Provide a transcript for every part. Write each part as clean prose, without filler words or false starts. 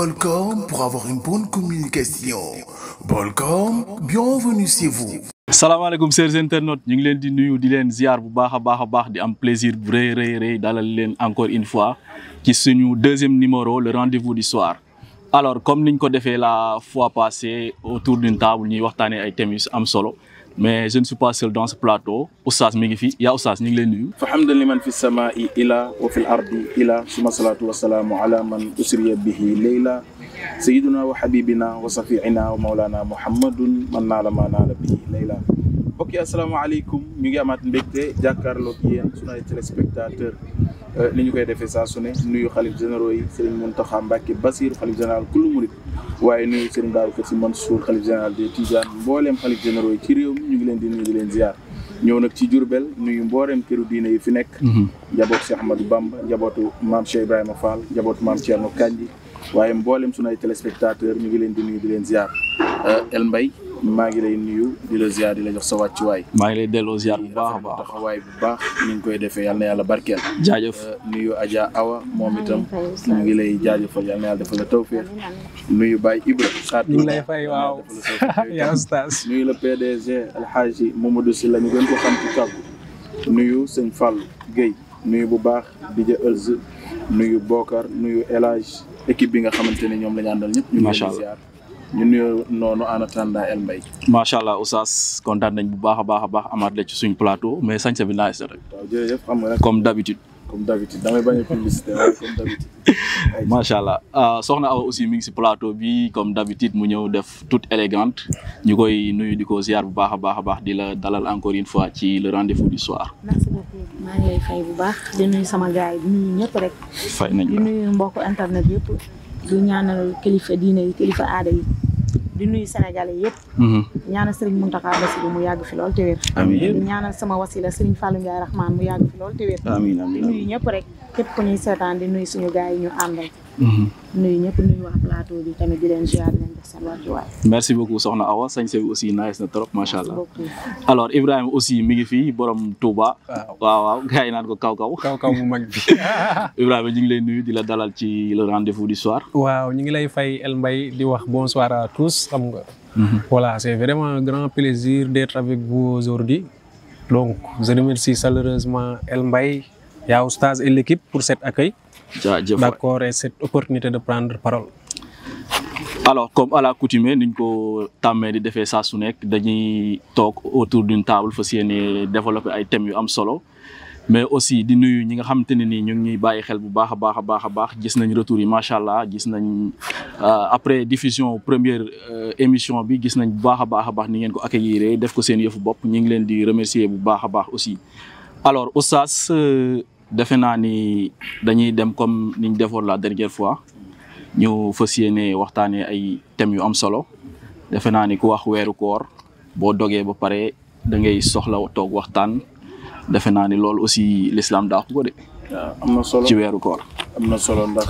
Bolcom pour avoir une bonne communication. Bolcom, bienvenue chez vous. salaamaaleykum chers internautes ñu ngi leen di nuyu di leen ziar bu baax a baax di am plaisir bu rëy dalal leen encore une fois ci suñu deuxième numéro le rendez-vous du soir. Alors comme niñ ko defee la fois passée autour d'une table ñuy waxtaanee ay thèmes yu am solo mais je ne suis pas seul dans ce plateau Oustaz mi ngi fi yaa Oustaz ñu ngi leen nuyu. fa hamdan liman fi samaa'i ila wa fil ardi ila suma salaatu wa salaamu ala man usriya bihi layla sayyiduna wa habibina wa safiina wa mawlana muhammadun man naala ma naala bihi layla. mbokk yi asalaamaaleykum ñu ngi amaat mbégte jàkkaarloog yéen sunu ay téléspectateurs ni ñu koy defee saa su ne nuyu xalif généraux yi Serigne Mountakha Mbacké Bassirou xalif général kullu murid waaye nuyu Serigne Babacar Sy Mansour xalif général des Tidianes mbooleem xalif généraux yi ci réew mi ñu ngi leen di nuyu di leen ziar ñëw nag ci Diourbel nuyu mbooleem këru diine yi fi nekk njabootu Cheikh Ahmadou Bamba njabootu Mame Cheikh Ibrahima Fall njabootu Mame Thierno Kandji waaye mbooleem sunu ay téléspectateurs ñu ngi leen di nuyu di leen ziar El Mbaye maa ngi lay nuyu di la ziar di la jox sa wàccuwaay. maa ngi lay delloo ziar bu baax a baax taxawaay bu baax ni ñu koy defee yal na yàlla barkeel. jaajëf nuyu Adja Awa moom itam ñu ngi lay jaajëfal yal na yàlla defal la tawfeex nuyu Baye Ibra. ñu ngi lay fay waaw yaa Oustaz. nuyu le PDG Alhaji Mamadou Sylla ñu gën ko xam ci kàggu nuyu sëñ Fallou Guèye nuyu bu baax DJ Elz nuyu Bokar nuyu El Hadj équipe bi nga xamante ne ñoom la ñu àndal ñëpp. ñu ngi leen di ziar ñu nuyoo noonu en attendant El Mbaye. macha allah Oustaz kontaan nañ bu baax a baax amaat la ci suñ plateau mais sañse bi nice rek. waaw jërëjëf xam nga rek comme d'habitude. damay bañ a publicité waaye comme d'habitude. macha allah soxna Awa aussi mi ngi si plateau bi comme d'habitude mu ñëw def toute élégante ñu koy nuyu di ko ziar bu baax a baax di la dalal encore une fois ci le rendez-vous du soir. merci beaucoup maa ngi lay fay bu baax di nuyu sama gars yi di nuyu ñëpp rek. fay nañ di nuyu mbokku internet yëpp. di ñaanal kilifa diine yi kilifa aada yi di nuyu Sénégalais yëpp. ñaanal Serigne Mountakha Bassirou mu yàgg fi lool te wér. amiin di ñaanal sama wasila Serigne Fallou Ndiaye Rahman mu yàgg fi lool te wér. amiin di nuyu ñëpp rek képp ku ñuy seetaan di nuyu suñu gars yi ñu àndal. nuyu ñëpp nuyu wax plateau bi tamit di leen ziar di leen def seen wàccuwaay. merci beaucoup soxna Awa sañse bi aussi nice na trop macha allah. alors Ibrahima aussi mi ngi fii borom Touba. waaw gars yi naan ko kaw mu mag bi. Ibrahima ñu ngi lay nuyu di la dalal ci le rendez-vous du soir. waaw ñu ngi lay fay El Mbaye di wax bonsoir à tous xam nga. voilà c'est vraiment un grand plaisir d'être avec vous aujourd'hui donc je remercie chaleureusement El Mbaye yaa Oustaz et l'équipe pour cet accueil. D'accord et cette opportunité de prendre parole. alors comme à l'accoutumée niñ ko tàmmee di defee saa su nekk dañuy toog autour d'une table fas yéene développer ay thèmes yu am solo mais aussi di nuyu ñi nga xamante ne nii ñu ngi ñuy bàyyi xel bu baax a baax gis nañ retour yi macha allah gis nañ après diffusion première émission bi gis nañ bu baax a baax ni ngeen ko accueillir def ko seen yëfu bopp ñu ngi leen di remercier bu baax a baax aussi. alors Oustaz defe naa ni dañuy dem comme niñ defoon la dernière fois ñu fas yéene waxtaanee ay thèmes yu am solo defe naa ni ku wax weeru koor boo dogee ba pare da ngay soxla toog waxtaan defe naa ni loolu aussi l'islam daa ko de. waaw am na solo ci weeru koor. am na solo ndax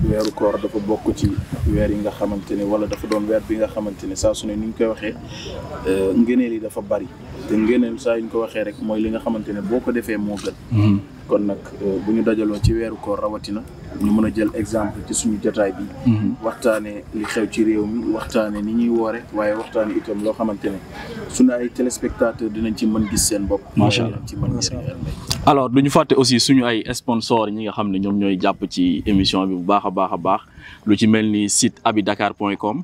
weeru koor dafa bokk ci weer yi nga xamante ne wala dafa doon weer bi nga xamante ne saa su ne ni ñu koy waxee ngëneel yi dafa bari te ngëneel saa yu ñu ko waxee rek mooy li nga xamante ne boo ko defee moo gën. kon nag bu ñu dajaloo ci weeru koor rawatina ñu mën a jël exemple ci suñu jotaay bi. waxtaanee li xew ci réew mi waxtaanee ni ñuy woore waaye waxtaanee itam loo xamante ne suñu ay téléspectateurs dinañ ci mën gis seen bopp. macha allah ci mën gis alors du ñu fàtte aussi suñu ay sponsors ñi nga xam ne ñoom ñooy jàpp ci émission bi bu baax a baax lu ci mel ni site abidakar.com.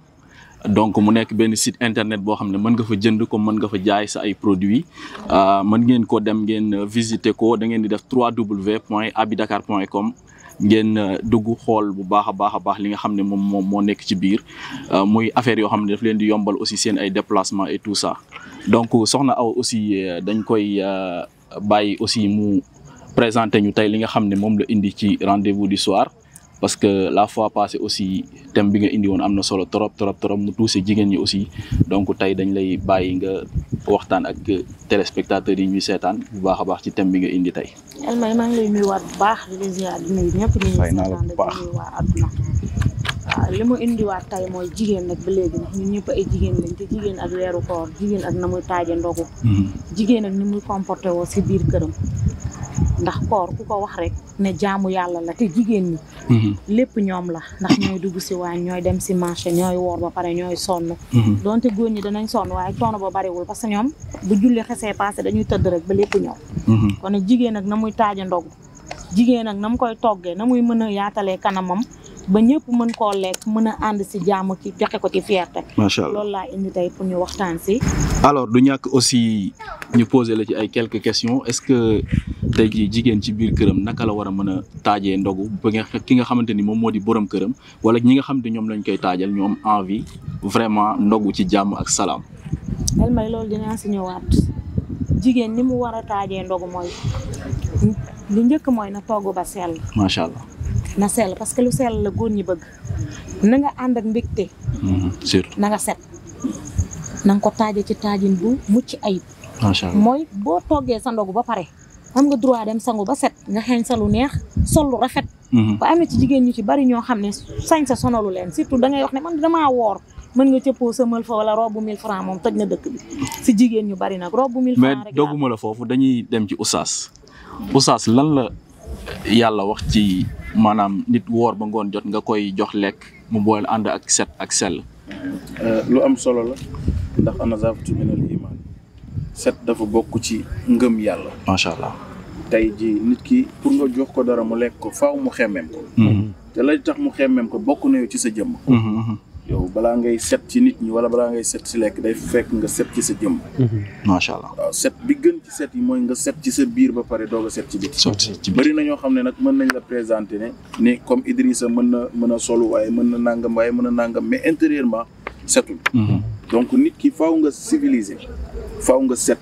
donc mu nekk benn site internet boo xam ne mën nga fa jënd comme mën nga fa jaay sa ay produits mën ngeen ko dem ngeen visiter ko da ngeen di def www.abidakar.com ngeen dugg xool bu baax a baax li nga xam ne moom moo nekk ci biir muy affaire yoo xam ne daf leen di yombal aussi seen ay déplacements et tout ça donc soxna Awa aussi dañ koy bàyyi aussi mu présenter ñu tey li nga xam ne moom la indi ci rendez-vous du soir. parce que la fois passée aussi thème bi nga indi woon am na solo trop mu touché jigéen ñi aussi donc tey dañ lay bàyyi nga waxtaan ak téléspectateurs yi ñuy seetaan bu baax a baax ci thème bi nga indi tey. El Mbaye maa ngi lay nuyuwaat bu baax di la ziar di nuyu ñëpp di fay naa la bu baax waa adduna. waaw li mu indiwaat tey mooy jigéen nag ba léegi nag ñun ñëpp ay jigéen lañ te jigéen ak weeru koor jigéen ak na muy taaje ndogu. jigéen ak ni muy comporté woo si biir këram. ndax koor ku ko wax rek ne jaamu yàlla la te jigéen ñi lépp ñoom la ndax ñooy dugg si waañ ñooy dem si marché ñooy woor ba pare ñooy sonn donte góor ñi danañ sonn waaye coono ba bariwul parce que ñoom bu julli xesee passé dañuy tëdd rek ba lépp ñëw kon nag jigéen nag na muy taaja ndogu jigéen nag na mu koy toggee na muy mën a yaatalee kanamam ba ñëpp mën koo lekk mën a ànd si jàmm ci joxe ko ci fierté. macha allah loolu laa indi tey pour ñu waxtaan si. alors du ñàkk aussi ñu poser la ci ay quelques questions est-ce que tey jii jigéen ci biir këram naka la war a mën a taajee ndogu ba ki nga xamante ni moom moo di borom këram wala ñi nga xam ne ñoom lañ koy taajal ñu am envie vraiment ndogu ci jàmm ak salaam. El Mbaye loolu dinaa si ñëwaat jigéen ni mu war a taajee ndogu mooy li njëkk mooy na togg ba sell. macha allah. na sell parce que lu sell la góor ñi bëgg na nga ànd ak mbégte. surtout na nga set na nga ko taaje ci taajin bu mucc ayib. macha allah mooy boo toggee sa ndogu ba pare am nga droit dem sangu ba set nga xeeñ sa lu neex sol lu rafet. ba am na ci jigéen ñu ci bari ñoo xam ne sañ sa sonalu leen surtout da ngay wax ne man damaa woor mën nga cëppoo sa mël fa wala robe 1000 francs moom tëj na dëkk bi si jigéen ñu bari nag robe 1000 francs mais rek dogguma la foofu dañuy dem ci Oustaz lan la yàlla wax ci maanaam nit woor ba ngoon jot nga koy jox lekk mu boole ànd ak set ak sell. lu am solo la ndax an-nazaafatu minal iman set dafa bokk ci ngëm yàlla. macha allah. tey ji nit ki pour nga jox ko dara mu lekk ko faaw mu xemmem ko. te lay tax mu xemmem ko bokk na yow ci sa jëmm. yow balaa ngay set ci nit ñi wala balaa ngay set ci lekk day fekk nga set ci sa jëmm. macha allah. waaw set bi gën ci set yi mooy nga set ci sa biir ba pare doog a set ci biti. bëri na ñoo xam ne nag mën nañ la présenter ne ni comme Idrissa mën a solu waaye mën na nangam mais intérieurement setul. donc nit ki faaw nga civilisé faaw nga set.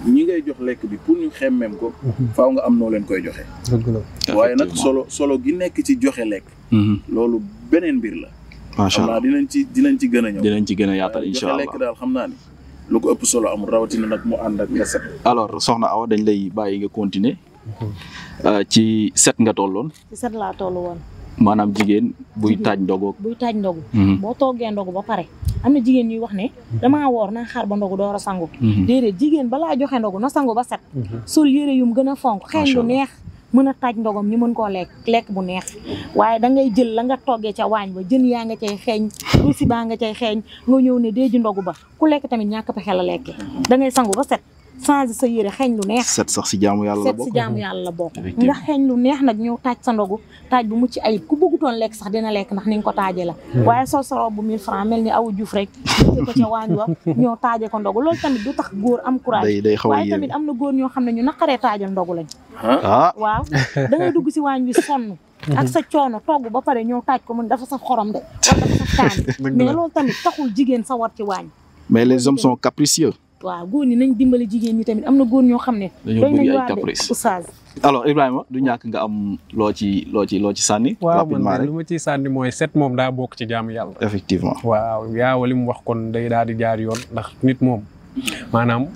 ñi ngay jox lekk bi pour ñu xemmeem ko. faaw nga am noo leen koy joxe. waaye nag solo gi nekk ci joxe lekk. loolu beneen mbir la. macha allah dinañ ci gën a ñëw. dinañ ci gën a yaatal incha allah joxe lekk daal xam naa ni lu ko ëpp solo amul rawatina nag mu ànd ak nga set. alors soxna Awa dañ lay bàyyi nga continuer ci set nga tolloon. ci set laa toll woon. maanaam jigéen buy taaj ndogu. boo toggee ndogu ba pare am na jigéen ñuy wax ne damaa woor naa xaar ba ndogu door a sangu. déedéet jigéen balaa joxe ndogu na sangu ba set. sol yére yum gën a fonk xeeñ lu neex. mën a taaj ndogam ñu mën koo lekk bu neex waaye da ngay jël la nga toggee ca waañ ba jën yaa nga cay xeeñ rusi baa nga cay xeeñ nga ñëw ne dee ji ndogu ba ku lekk tamit ñàkk pexe la lekke da ngay sangu ba set changer sa yére xeeñ lu neex. set sax si jaamu yàlla la bokk. set si jaamu yàlla la bokk. nga xeeñ lu neex nag ñëw taaj sa ndogu taaj bu mucc ayib ku bëggutoon lekk sax dina lekk ndax ni nga ko taajee la. waaye sol sa robe bu 1000 francs mel ni awu juuf rek jël ko ca waañ wa ñëw taajee ko ndogu loolu tamit du tax góor am courage. day xaw a waaye tamit am na góor ñoo xam ne ñu naqaree taajal ndogu lañ. waaw da ngay dugg si waañ wi sonn. ak sa coono togg ba pare ñëw taaj ko mun dafa saf xorom de wala dafa saf kaani mais loolu tamit taxul jigéen sa war ci waañ. mais les hommes sont capricieux. waaw góor ñi nañ dimbali jigéen ñi tamit am na góor ñoo xam ne. dañoo bëgg ay caprice Oustaz. alors Ibrahima du ñàkk nga am loo ci sànni. waaw man lu ma ciy sànni mooy set moom daa bokk ci jaamu yàlla. effectivement. waaw yaa li mu wax kon day daal di jaar yoon ndax nit moom maanaam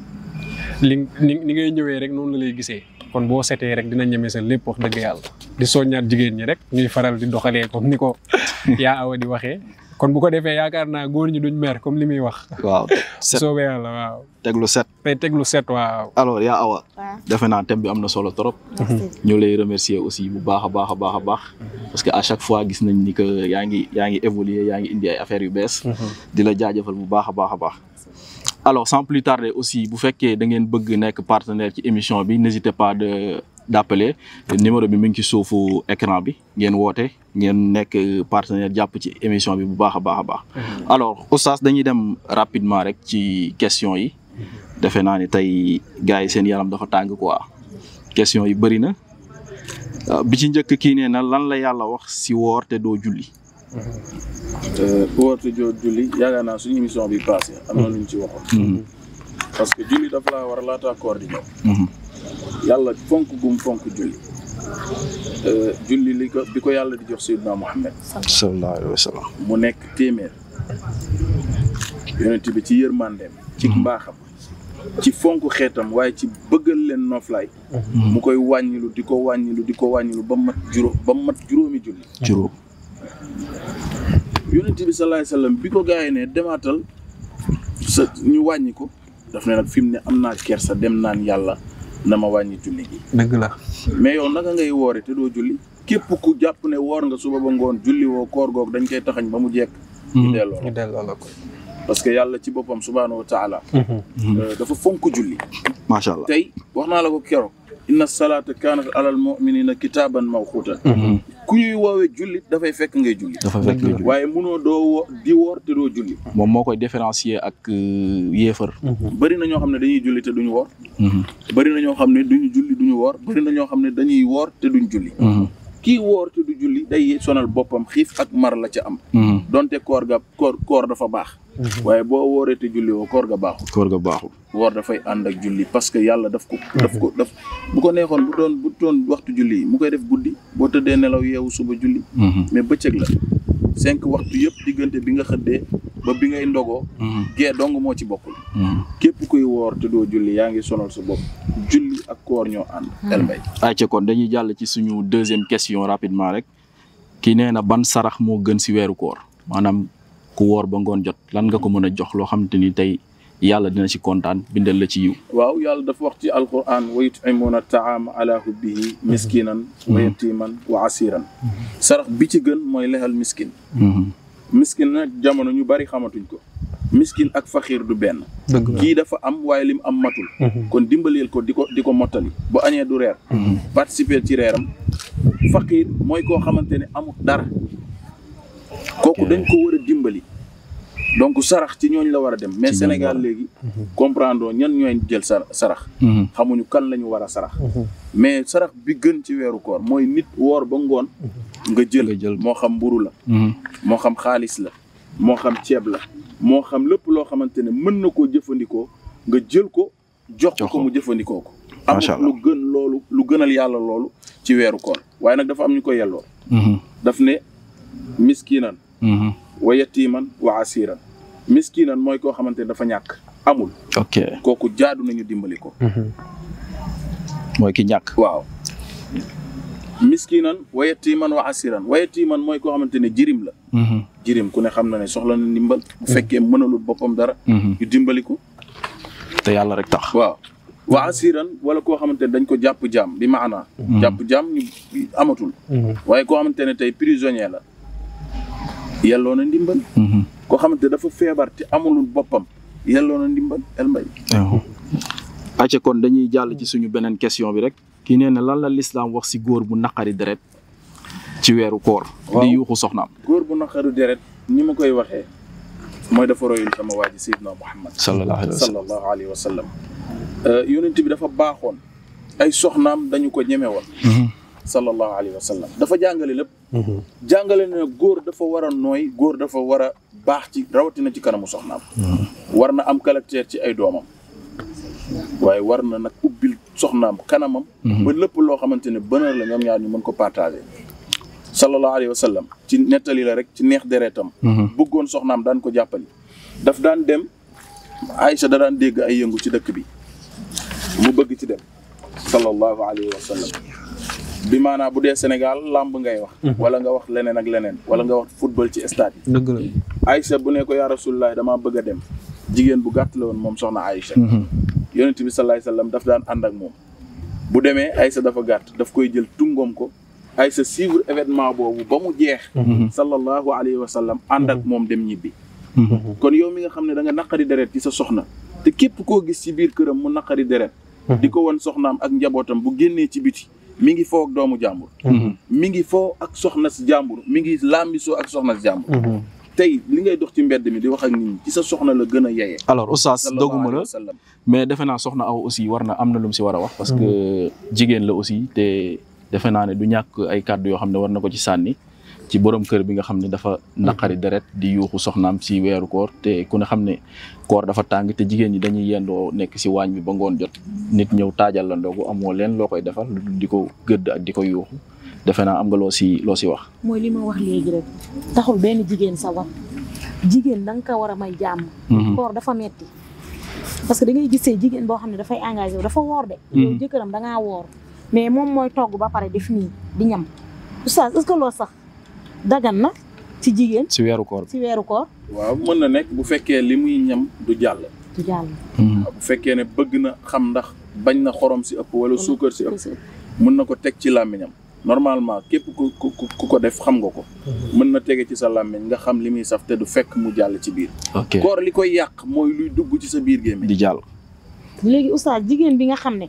ni ngay ñëwee rek noonu la lay gisee. kon boo setee rek dina ñeme sa lépp wax dëgg yàlla di soññaat jigéen ñi rek ñuy faral di doxalee comme ni ko yaa Awa di waxee kon bu ko defee yaakaar naa góor ñi duñ mer comme li muy wax. waaw set soobee yàlla waaw. teglu set. teglu set waaw. alors yaa Awa. defe naa thème bi am na solo trop. ñu lay remercier aussi bu baax a baax parce que à chaque fois gis nañ ni que yaa ngi évoluer yaa ngi indi ay affaires yu bees. di la jaajëfal bu baax a baax. alors sans plus tarder aussi bu fekkee da ngeen bëgg nekk partenaire ci émission bi n'hésitez pas d'appeler numéro bi mi ngi ci suufu écran bi ngeen woote ngeen nekk partenaire jàpp ci émission bi bu baax a baax. alors Oustaz dañuy dem rapidement rek ci question yi defe naa ni tey gars yi seen yaram dafa tàng quoi question yi bëri na bi ci njëkk kii nee na lan la yàlla wax si woor te doo julli. woor te doo julli yaakaar naa suñu émission bi passé am na lu ñu ci waxoon. parce que julli dafa laa war a laata koor di ñëw. yàlla fonk julli. julli bi ko yàlla di jox Seydina Muhammad sallallahu alayhi wa sallam mu nekk téeméer. yonent bi ci yërmandeem. ci mbaaxam. ci fonk xeetam waaye ci bëggal leen noflaay. mu koy wàññilu di ko wàññilu ba mat juróomi julli. juróom. yonent bi sallallahu alayhi wa sallam bi ko gaa yi ne demaatal ñu wàññi ko daf ne nag fi mu ne am naa kersa dem naan yàlla na ma wàññi julli gi. dëgg la. mais yow naka ngay woore te doo julli képp ku jàpp ne woor nga suba ba ngoon julli woo koor goog dañ koy taxañ ba mu jekk. ñu delloo la ko. parce que yàlla ci boppam subhaanahu wa taala dafa fonk julli. macha allah tey wax naa la ko keroog. inna salaata kaanat alal mu'minina kitaaban mawquutan. ku ñuy woowee julli dafay fekk ngay julli. waaye munoo doo di woor te doo julli. moom moo koy différencier ak yéefar. bëri na ñoo xam ne dañuy julli te duñu woor. bëri na ñoo xam ne duñu julli duñu woor bëri na ñoo xam ne dañuy woor te duñ julli. kii woor te du julli day sonal boppam xiif ak mar la ca am. donte koor dafa baax. waaye boo wooree te julli woo koor ga baaxul. woor dafay ànd ak julli parce que yàlla daf bu ko neexoon bu doon waxtu julli yi mu koy def guddi boo tëddee nelaw yeewu suba julli. mais bëccëg la 5 waxtu yëpp diggante bi nga xëddee ba bi ngay ndogoo. gee dong moo ci bokkul. képp kuy woor te doo julli yaa ngi sonal sa bopp. julli ak koor ñoo ànd. El Mbaye. ayca kon dañuy jàll ci suñu deuxième question rapidement rek kii nee na ban sarax moo gën si weeru koor maanaam ku woor ba ngoon jot lan nga ko mën a jox loo xamante ni tey yàlla dina ci kontaan bindal la ci yiw. waaw yàlla dafa wax ci alquran wa yut'imuuna taama ala hubbihi miskinan wa yatiman wa asiran. sarax bi ci gën mooy lexal miskin. miskin nag jamono ñu bari xamatuñ ko. miskin ak faxiir du benn. kii dafa am waaye lim am matul. kon dimbaleel ko di ko mottali bu añee du reer. participer ci reeram. faxiir mooy koo xamante ne amul dara. kooku dañ ko war a dimbali. donc sarax ci ñooñ la war a dem mais Sénégal léegi comprendre ñan ñooy jël sarax. xamuñu kan la ñu war a sarax. mais sarax bi gën ci weeru koor mooy nit woor ba ngoon nga jël moo xam mburu la. moo xam xaalis la. moo xam ceeb la. moo xam lépp loo xamante ne mën na koo jëfandikoo nga jël ko jox ko mu jëfandikoo ko. amul lu gën loolu lu gënal yàlla loolu ci weeru koor waaye nag dafa am ñu ko yelloo. daf ne miskinan wa yatiman wa asiran. miskinan mooy koo xamante ne dafa ñàkk amul. ok kooku jaadu nañu dimbali ko. mooy ki ñàkk. waaw. miskinan wa yatiman wa asiran wa yatiman mooy koo xamante ne jirim la. jirim ku ne xam na ne soxla na ndimbal. bu fekkee mënalul boppam dara. ñu dimbali ko. te yàlla rek tax. waaw wa asiran wala koo xamante ne dañ ko jàpp jaam bi maanaa. jàpp jaam ñu amatul. waaye koo xamante ne tey prisonnier la. yelloo na ndimbal. koo xamante ne dafa feebar te amulul boppam yelloo na ndimbal El Mbaye. acca kon dañuy jàll ci suñu beneen question bi rek. kii nee na lan la lislaam wax si góor bu naqari deret ci weeru koor. di yuuxu soxnaam. góor bu naqari deret ni ma koy waxee mooy dafa royul sama waa ji Seydina Muhammad sallallahu alayhi wa sallam. yonent bi dafa baaxoon ay soxnaam dañu ko ñeme woon. sallallahu alayhi wa sallam dafa jàngale lépp. jàngale na góor dafa war a nooy góor dafa war a baax ci rawatina ci kanamu soxnaam. war na am caractère ci ay doomam. waaye war na nag ubbil soxnaam kanamam. ba lépp loo xamante ne bonheur la ñoom ñaar ñu mën ko partager. sallallahu alayhi wa sallam ci nettali la rek ci neex deretam. bëggoon soxnaam daan ko jàppali. daf daan dem Aïcha da daan dégg ay yëngu ci dëkk bi mu bëgg ci dem. sallallahu alayhi wa sallam. bi maanaam bu dee Sénégal làmb ngay wax. wala nga wax leneen ak leneen. wala nga wax football ci stade yi. dëgg la. Aïcha bu ne ko yaa Rasulullah damaa bëgg a dem. jigéen bu gàtt la woon moom soxna Aïcha. yonent bi sallallahu alayhi wa sallam daf daan ànd ak moom. bu demee Aïcha dafa gàtt daf koy jël tungoom ko. Aïcha suivre événement boobu ba mu jeex. sallallahu alayhi wa sallam ànd ak moom dem ñibbi. kon yow mi nga xam ne da nga naqari deret ci sa soxna. te képp koo gis ci biir këram mu naqari deret. di ko won soxnaam ak njabootam bu génnee ci biti. mi ngi foo ak doomu jàmbur. mi ngi foo ak soxna si jàmbur mi ngi lambisoo ak soxna si jàmbur. tey li ngay dox ci mbedd mi di wax ak nit ñi ci sa soxna la gën a yeyee. alors oustaz doguma la mais defe naa soxna aw aussi war na am na lu mu si war a wax. parce que jigéen la aussi te defe naa ne du ñàkk ay kàddu yoo xam ne war na ko ci sànni ci borom kër bi nga xam ne dafa naqari deret di yuuxu soxnaam si weeru koor te ku ne xam ne koor dafa tàng te jigéen ñi dañuy yendoo nekk si waañ bi ba ngoon jot nit ñëw taajal la ndogu amoo leen loo koy defal di ko gëdd ak di ko yuuxu defe naa am nga loo si wax. mooy li ma wax léegi rek taxul benn jigéen sa war jigéen da nga ko war a may jàmm. koor dafa metti parce que da ngay gisee jigéen boo xam ne dafay engagé wu dafa woor de. yow jëkkëram da ngaa woor mais moom mooy togg ba pare def nii di ñam oustaz est-ce que loolu sax dagan na ci jigéen. si weeru koor si weeru koor. waaw mën na nekk bu fekkee li muy ñam du jàll. du jàll. bu fekkee ne bëgg na xam ndax bañ na xorom si ëpp wala suukar si ëpp mën na ko teg ci làmmiñam normalement képp ku ko def xam nga ko mën na tege ci sa làmmiñ nga xam li muy saf te du fekk mu jàll ci biir koor li koy yàq mooy luy dugg ci sa biir gémmiñ di jàll léegi oustaz jigéen bi nga xam ne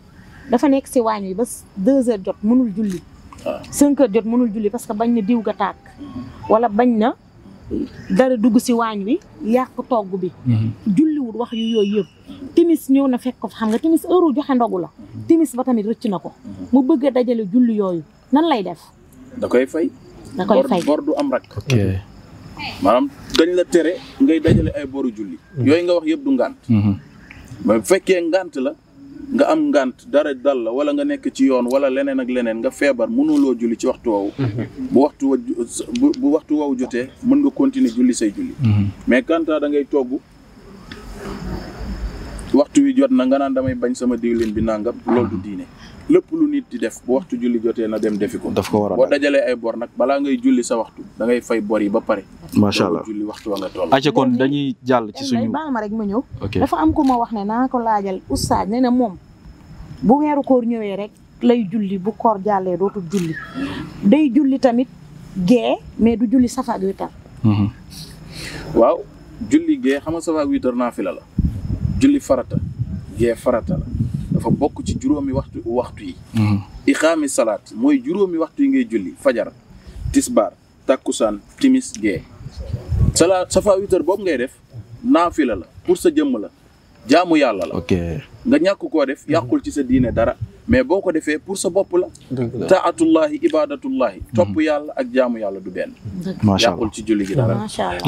dafa nekk si waañ wi ba 2 heures jot mënul julli 5 heures jot mënul julli parce que bañ na diw ga tàkk wala bañ na dara dugg si waañ wi yàq togg bi julliwul wax yu yooyu yëpp timis ñëw na fekk ko xam nga timis heure joxe ndogu la timis ba tamit rëcc na ko mu bëgg a dajale julli yooyu nan lay def da koy fay bor du am rak maanaam dañ la tere ngay dajale ay boru julli yooyu nga wax yëpp du ngànt mais bu fekkee ngànt la nga am ngànt dara dal la wala nga nekk ci yoon wala leneen ak leneen nga feebar mënuloo julli ci waxtu woowu bu waxtu woowu jotee mën nga continuer julli say julli mais kanta da ngay togg waxtu wi jot na nga naan damay bañ sama diwlin bi nangam loolu du diine lépp lu nit di def bu waxtu julli jotee na dem defi ko daf ko war a boo dajalee ay bor nag balaa ngay julli sa waxtu da ngay fay bor yi ba pare macha allah julli waxtu wa nga toll acca kon dañuy jàll ci suñu baal ma rek ma ñëw dafa am ku ma wax ne naa ko laajal oustaz ne na moom bu weeru koor ñëwee rek lay julli bu koor jàllee dootul julli day julli tamit gee mais du julli safa ak witar waaw julli gee xam nga safa ak witar naafila la julli farata gee farata la dafa bokk ci juróomi waxtu yi iqaami salaat mooy juróomi waxtu yi ngay julli fajar tisbaar takkusaan timis gee salaat safa witar boobu ngay def naafila la pour sa jëmm la jaamu yàlla la nga ñàkk koo def yàqul ci sa diine dara mais boo ko defee pour sa bopp la taatullahi ibadatullahi topp yàlla ak jaamu yàlla du benn macha allah yàqul ci julli gi dara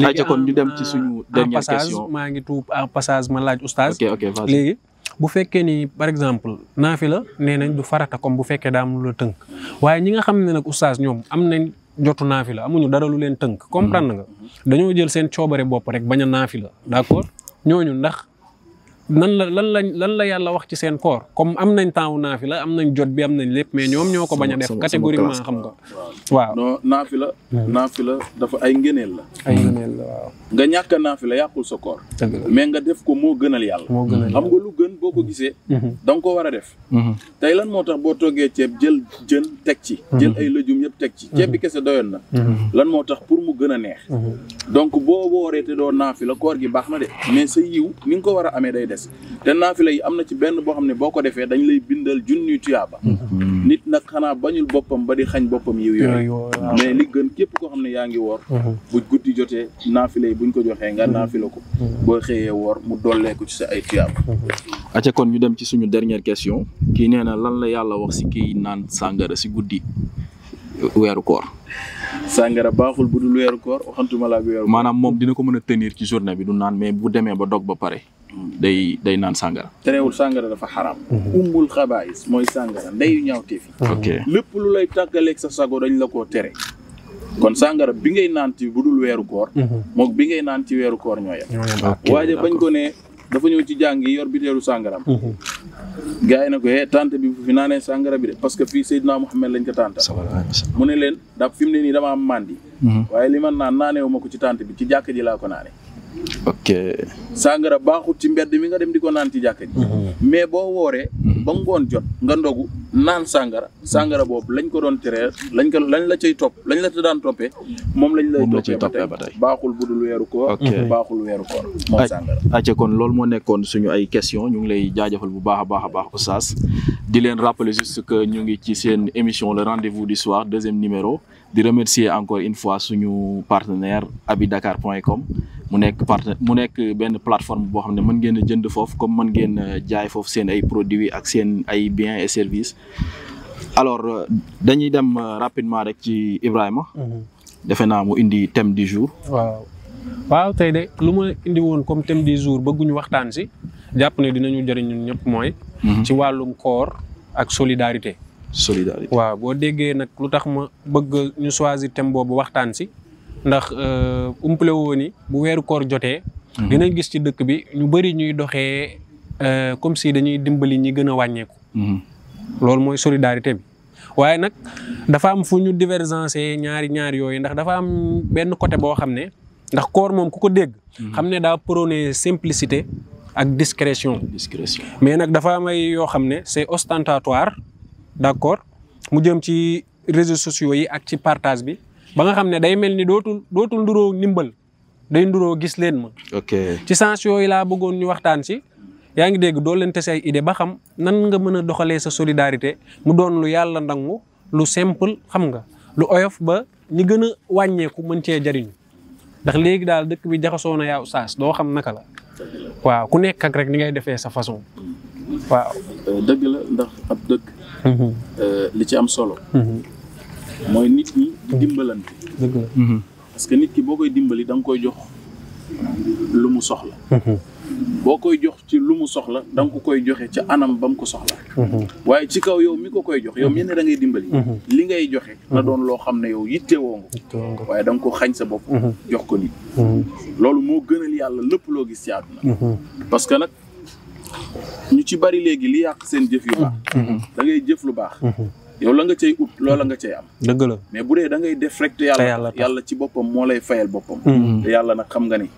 acca kon ñu dem ci suñu dernière question maa ngi tuub en passage ma laaj oustaz vas-y léegi bu fekkee ni par exemple naafila nee nañ du farata comme bu fekkee daa am lu la tënk waaye ñi nga xam ne nag oustaz ñoom am nañ jotu naafila amuñu dara lu leen tënk comprendre nga dañoo jël seen coobare bopp rek bañ a naafila d'accord ñooñu ndax lan la yàlla wax ci seen koor comme am nañ temps wu naafila am nañ jot bi am nañ lépp mais ñoom ñoo ko bañ a def catégoriquement xam nga waaw non naafila dafa ay ngëneel la waaw nga ñàkk a naafila yàqul sa koor mais nga def ko moo gënal yàlla xam nga lu gën boo ko gisee da nga ko war a def tey lan moo tax boo toggee ceeb jël jën teg ci jël ay lëjum yëpp teg ci ceeb bi kese doyoon na lan moo tax pour mu gën a neex donc boo wooree te doo naafila koor gi baax na de mais sa yiw ni nga ko war a amee day des te naafila yi am na ci benn boo xam ne boo ko defee dañ lay bindal junni tuyaaba nit nag xanaa bañul boppam ba di xañ boppam yiw yooyu mais li gën képp koo xam ne yaa ngi woor bu guddi jotee naafila yi buñ ko joxee nga naafila ko boo xëyee woor mu dolleeku ci sa ay tuyaaba acca kon ñu dem ci suñu dernière question kii nee na lan la yàlla wax si kii naan sàngara si guddi weeru koor sàngara baaxul bu dul weeru koor waxantuma laa weeru maanaam moom dina ko mën a tenir ci journée bi du naan mais bu demee ba dog ba pare day naan sàngara terewul sàngara dafa xaraam ummul xabaayis mooy sàngara ndeyu ñaawteef yi lépp lu lay tàggaleeg sa sago dañ la koo tere kon sàngara bi ngay naan ci bu dul weeru koor mook bi ngay naan ci weeru koor ñoo yem waaye bañ ko ne dafa ñëw ci jàng yi yor biteelu sàngaram gars yi na ko tante bi fi naanee sàngara bi de parce que fii Seydina Muhammad lañ ko tànta mu ne leen da fi mu ne nii dama am mandi waaye li man naaneewu ma ko ci tante bi ci jàkk ji laa ko naane sàngara baaxut ci mbedd mi nga dem di ko naan ci jàkk ji mais boo wooree ba ngoon jot nga ndogu naan sàngara boobu lañ ko doon teree lañ la cay topp lañ la ta daan toppee moom lañ lay toppee ba tey baaxul budul weeru koor baaxul weeru koor moom sàngara acca kon loolu moo nekkoon suñu ay question ñu ngi lay jaajëfal bu baax a baax oustaz di leen rappeler juste que ñu ngi ci seen émission le rendez-vous du soir 2e numéro di remercier encore une fois suñu partenaire abidakar.com mu nekk benn plateforme boo xam ne mën ngeen a jënd foofu comme mën ngeen jaay foofu seen ay produits ak seen ay biens et services alors dañuy dem rapidement rek ci Ibrahima defe naa mu indi thème du jour waaw tey de lu ma indi woon comme thème du jour bëgguñu waxtaan si jàpp ne dinañu jëriñ ñun ñëpp mooy ci wàllum koor ak solidarité waaw boo déggee nag lu tax ma bëgg ñu choisir thème boobu waxtaan si ndax umpale woo ni bu weeru koor jotee dinañ gis ci dëkk bi ñu bëri ñuy doxee comme si dañuy dimbali ñi gën a wàññeeku loolu mooy solidarité bi waaye nag dafa am fu ñu divergence ñaari yooyu ndax dafa am benn côté boo xam ne ndax koor moom ku ko dégg xam ne daa prôné simplicité ak discrétion. mais nag dafa am ay yoo xam ne c'est ostentatoire d'accord mu jëm ci réseaux sociaux yi ak ci partage bi ba nga xam ne day mel ni dootul nduroo ndimbal day nduroo gis leen ma. ok ci sens yooyu laa bëggoon ñu waxtaan si yaa ngi dégg doo leen tese ay idée ba xam nan nga mën a doxalee sa solidarité mu doon lu yàlla nangu lu simple xam nga lu oyof ba ñi gën a wàññeeku mën cee jariñu ndax léegi daal dëkk bi jaxasoo na yaa Oustaz doo xam naka la waaw ku nekk ak rek ni ngay defee sa façon waaw. dëgg la ndax ab dëkk. li ci am solo. mooy nit ñi di dimbalante. dëgg la. parce que nit ki boo koy dimbali da nga koy jox lu mu soxla. boo koy jox ci lu mu soxla da nga ko koy joxe ca anam ba mu ko soxla. waaye ci kaw yow mi ko koy jox yow mi ne da ngay dimbali. li ngay joxe na doon loo xam ne yow yittewoo nga. waaye da nga ko xañ sa bopp. jox ko nit. loolu moo gënal yàlla lépp loo gis ci àdduna. parce que nag ñu ci bari léegi li yàq seen jëf yu baax. da ngay jëf lu baax. yow la nga cay ut loola nga cay am. dëgg la mais bu dee da ngay def rek te yàlla ci boppam moo lay fayal boppam. te yàlla nag xam nga ni.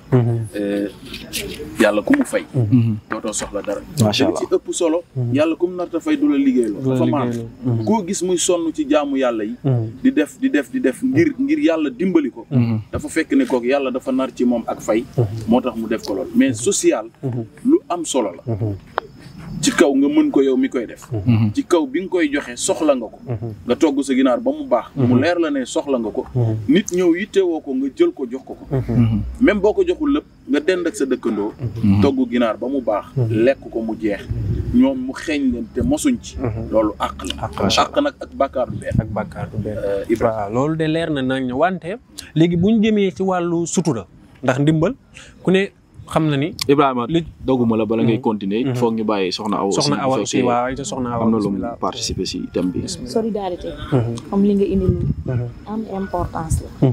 yàlla ku mu fay. dootoo soxla dara. macha allah ci ëpp solo. yàlla ku mu narta fay du la liggéeyloo. dafa maanaam koo gis muy sonn ci jaamu yàlla yi. di def ngir yàlla dimbali ko. dafa fekk ne kooku yàlla dafa nar ci moom ak fay. moo tax mu def ko lool mais social. lu am solo la. ci kaw nga mën ko yow mi koy def. ci kaw bi nga koy joxe soxla nga ko. nga togg sa ginaar ba mu baax. mu leer la ne soxla nga ko. nit ñëw yittewoo ko nga jël ko jox ko. même boo ko joxul lépp nga dend ak sa dëkkandoo. togg ginaar ba mu baax. lekk ko mu jeex. ñoom mu xeeñ leen te mosuñ ci. loolu àq la. àq nag ak bàkkaar du benn. ak bàkkaar du benn. Ibrahima loolu de leer na nañ wante léegi bu ñu jëmee ci wàllu sutura ndax ndimbal ku ne. xam na ni Ibrahima dogguma la bala ngay continuer foog ñu bàyyi soxna Awa aussi waaw soxna Awa am na lu mu participer si thème bi. solidarité comme li nga indi lu am importance la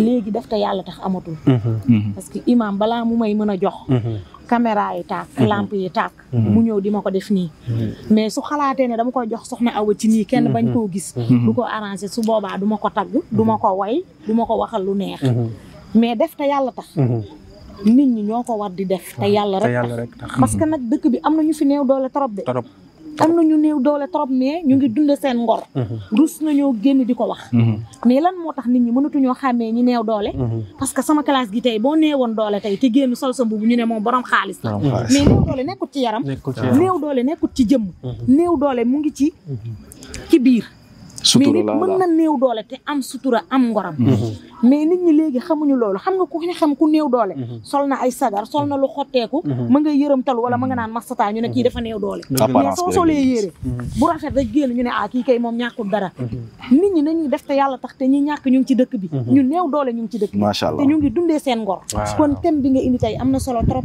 léegi daf te yàlla tax amatul parce que imam balaa mu may mën a jox caméra yi tàkk lampe yi tàkk mu ñëw di ma ko def nii mais su xalaatee ne dama koy jox soxna Awa ci nii kenn bañ koo gis du ko arrangé su boobaa du ma ko tagg du ma ko way du ma ko waxal lu neex mais def te yàlla tax nit ñi ñoo ko war di def te yàlla rek tax parce que nag dëkk bi am na ñu fi néew doole trop de am na ñu néew doole trop mais ñu ngi dund seen ngor rus nañoo génn di ko wax mais lan moo tax nit ñi mënatuñoo xàmmee ñi néew doole parce que sama classe gi tey boo néewoon doole tey te génn sol sa mbubu ñu ne moom borom xaalis la mais néew doole nekkut ci yaram néew doole nekkut ci jëmm néew doole mu ngi ci biir mais nit mën na néew doole te am sutura am ngoram mais nit ñi léegi xamuñu loolu xam nga ku ne xam ku néew doole sol na ay sagar sol na lu xotteeku ma nga yërëmtalu wala ma nga naan masata ñu ne kii dafa néew doole mais soo solee yére bu rafet rek génn ñu ne kii kay moom ñàkkul dara nit ñi nañuy def te yàlla tax te ñi ñàkk ñu ngi ci dëkk bi ñu néew doole ñu ngi ci dëkk bi te ñu ngi dundee seen ngor kon thème bi nga indi tey am na solo trop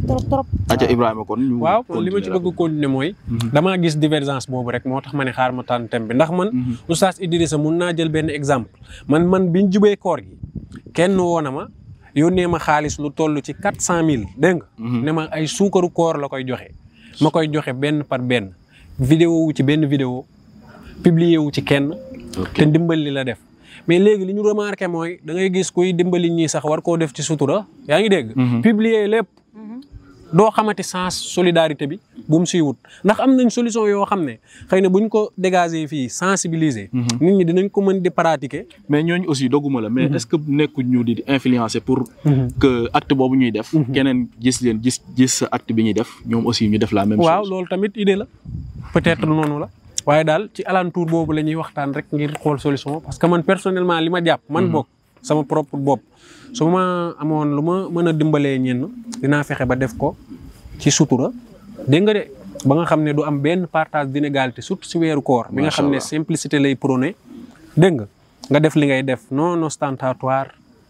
aca Ibrahima kon waaw li ma ci bëgg continuer mooy damaa gis divergence boobu rek moo tax ma ne xaar ma tànn thème bi ndax man Oustaz Idrissa mun naa jël benn exemple man biñ jubee koor gi kenn woo na ma yónnee ma xaalis lu toll ci 400 000 dégg nga ne ma ay suukaru koor la koy joxe ma koy joxe benn par benn vidéo wu ci benn vidéo publier wu ci kenn te ndimbal li la def mais léegi li ñu remarqué mooy da ngay gis kuy dimbali ñii sax war koo def ci sutura yaa ngi dégg publier lépp doo xamati sens solidarité bi bu mu siy wut ndax am nañ solution yoo xam ne xëy na buñ ko dégager fii sensibiliser nit ñi dinañ ko mën di pratiquer mais ñooñu aussi dogguma la mais est-ce que nekkuñ ñu di influencer pour que acte boobu ñuy def keneen gis leen gis sa acte bi ñuy def ñoom aussi ñu def la même chose waaw loolu tamit idée la peut-être noonu la waaye daal ci alentour boobu la ñuy waxtaan rek ngir xool solution parce que man personnellement li ma jàpp man bokk sama propre bopp su ma amoon lu ma mën a dimbalee ñenn dinaa fexe ba def ko ci sutura dégg nga de ba nga xam ne du am benn partage d'inégalité surtout si weeru koor bi nga xam ne simplicité lay prôné dégg nga def li ngay def non ostentatoire